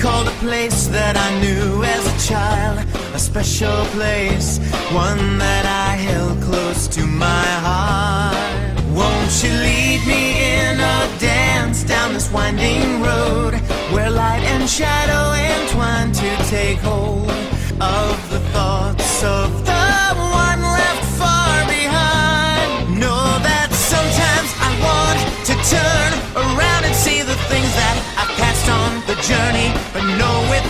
called a place that I knew as a child, a special place, one that I held close to my heart. Won't you lead me in a dance down this winding road, where light and shadow entwine to take hold of the thoughts of the one left far behind. Know that sometimes I want to turn around and see the things that I passed on the journey, but know with